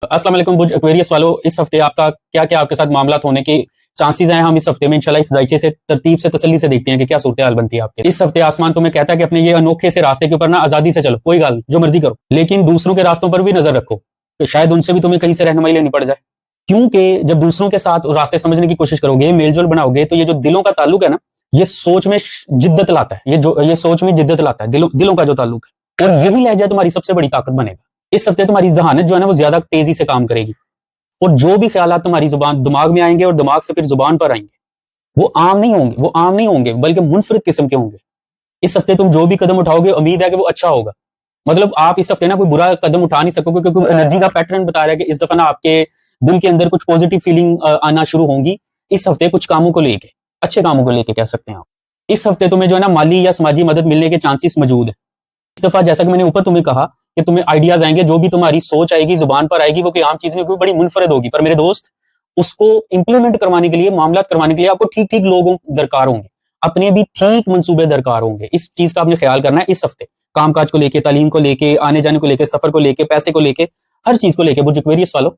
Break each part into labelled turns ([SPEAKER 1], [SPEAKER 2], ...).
[SPEAKER 1] अस्सलाम वालेकुम बुर्ज एक्वेरियस वालों, इस हफ्ते आपका क्या क्या आपके साथ मामला होने के चांसेस हैं। हम इस हफ्ते में इंशाल्लाह इस जायचे से तरतीब से तसल्ली से देखते हैं कि क्या सूरत हाल बनती है आपके। इस हफ्ते आसमान तुम्हें कहता है कि अपने ये अनोखे से रास्ते के ऊपर ना आजादी से चलो, कोई गाल जो मर्जी करो, लेकिन दूसरों के रास्तों पर भी नजर रखो कि शायद उनसे भी तुम्हें कहीं से रहनुमाई लेनी पड़ जाए। क्योंकि जब दूसरों के साथ रास्ते समझने की कोशिश करोगे, मेलजोल बनाओगे, तो ये जो दिलों का ताल्लुक है ना, ये सोच में जिद्दत लाता है। ये सोच में जिद्दत लाता है, दिलों का जो ताल्लुक है, और यही लहजा तुम्हारी सबसे बड़ी ताकत बनेगा। इस हफ्ते तुम्हारी जहानत जो है ना वो ज्यादा तेजी से काम करेगी, और जो भी ख्यालात तुम्हारी जुबान दिमाग में आएंगे और दिमाग से फिर जुबान पर आएंगे, वो आम नहीं होंगे बल्कि मुनफरिद किस्म के होंगे। इस हफ्ते तुम जो भी कदम उठाओगे, उम्मीद है कि वो अच्छा होगा। मतलब आप इस हफ्ते ना कोई बुरा कदम उठा नहीं सकोगे, क्योंकि एनर्जी का पैटर्न बता रहा है कि इस दफा ना आपके दिल के अंदर कुछ पॉजिटिव फीलिंग आना शुरू होंगी। इस हफ्ते कुछ कामों को लेके, अच्छे कामों को लेके कह सकते हैं आप। इस हफ्ते तुम्हें जो है ना माली या समाजी मदद मिलने के चांसेस मौजूद है। इस दफा जैसा कि मैंने ऊपर तुम्हें कहा कि तुम्हें आइडियाज आएंगे, जो भी तुम्हारी सोच आएगी, जुबान पर आएगी, वो कोई आम चीज नहीं होगी, बड़ी मुनफरद होगी। पर मेरे दोस्त, उसको इंप्लीमेंट करवाने के लिए, मामला करवाने के लिए आपको ठीक ठीक लोगों दरकार होंगे, अपने भी ठीक मंसूबे दरकार होंगे। इस चीज का आपने ख्याल करना है इस हफ्ते, कामकाज को लेके, तालीम को लेके, आने जाने को लेके, सफर को लेके, पैसे को लेके, हर चीज को लेके बुर्ज एक्वेरियस वालों।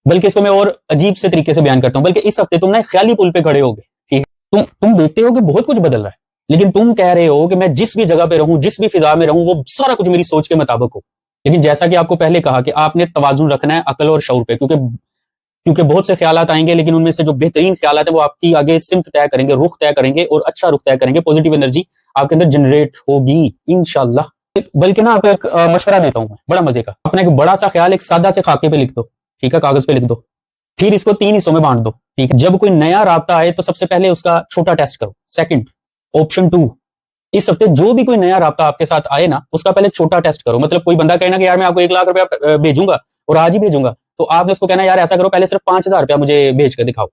[SPEAKER 1] बल्कि इसको मैं और अजीब से तरीके से बयान करता हूं, बल्कि इस हफ्ते तुम ना ख्याली पुल पे खड़े होगे। ठीक है, तुम देखते हो कि बहुत कुछ बदल रहा है, लेकिन तुम कह रहे हो कि मैं जिस भी जगह पे रहूं, जिस भी फिजा में रहूं, वो सारा कुछ मेरी सोच के मुताबिक हो। लेकिन जैसा कि आपको पहले कहा कि आपने तवाजुन रखना है अकल और शऊर पे, क्योंकि बहुत से ख्यालात आएंगे, लेकिन उनमें से जो बेहतरीन ख्यालात हैं वो आपकी आगे सिमत तय करेंगे, रुख तय करेंगे, और अच्छा रुख तय करेंगे। पॉजिटिव एनर्जी आपके अंदर जनरेट होगी इंशाल्लाह। बल्कि ना आपको एक मशवरा देता हूं मैं, बड़ा मजे का। अपना एक बड़ा सा ख्याल एक सादा से खाके पे लिख दो, ठीक है, कागज पे लिख दो, फिर इसको 3 हिस्सों में बांट दो। ठीक है, जब कोई नया राब्ता आए तो सबसे पहले उसका छोटा टेस्ट करो। सेकंड, ऑप्शन 2, इस हफ्ते जो भी कोई नया राब्ता आपके साथ आए ना, उसका पहले छोटा टेस्ट करो। मतलब कोई बंदा कहे ना कि यार मैं आपको 1 लाख रुपया भेजूंगा और आज ही भेजूंगा, तो आपने उसको कहना यार ऐसा करो, पहले सिर्फ 5,000 रुपया मुझे भेज कर दिखाओ।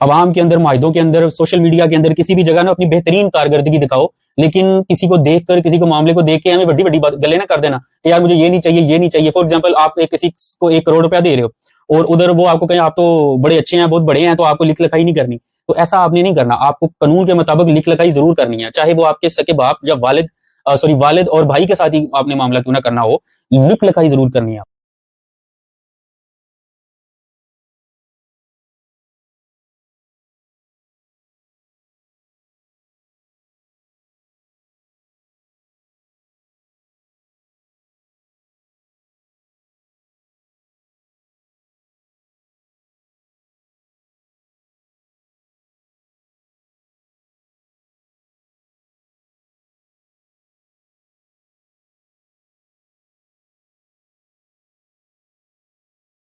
[SPEAKER 1] अवाम के अंदर, माहिदों के अंदर, सोशल मीडिया के अंदर, किसी भी जगह ना अपनी बेहतरीन कारकर्दगी दिखाओ, लेकिन किसी को देखकर, किसी को मामले को देख के हमें बड़ी बड़ी बात गले ना कर देना कि यार मुझे ये नहीं चाहिए, ये नहीं चाहिए। फॉर एग्जाम्पल, आप किसी को 1 करोड़ रुपया दे रहे हो और उधर वो आपको कहें आप तो बड़े अच्छे हैं, बहुत बड़े हैं, तो आपको लिख लिखाई नहीं करनी। तो ऐसा आपने नहीं करना, आपको कानून के मुताबिक लिख लिखाई जरूर करनी है, चाहे वो आपके सके बाप या वालिद और भाई के साथ ही आपने मामला क्यों ना करना हो, लिख लिखाई जरूर करनी है।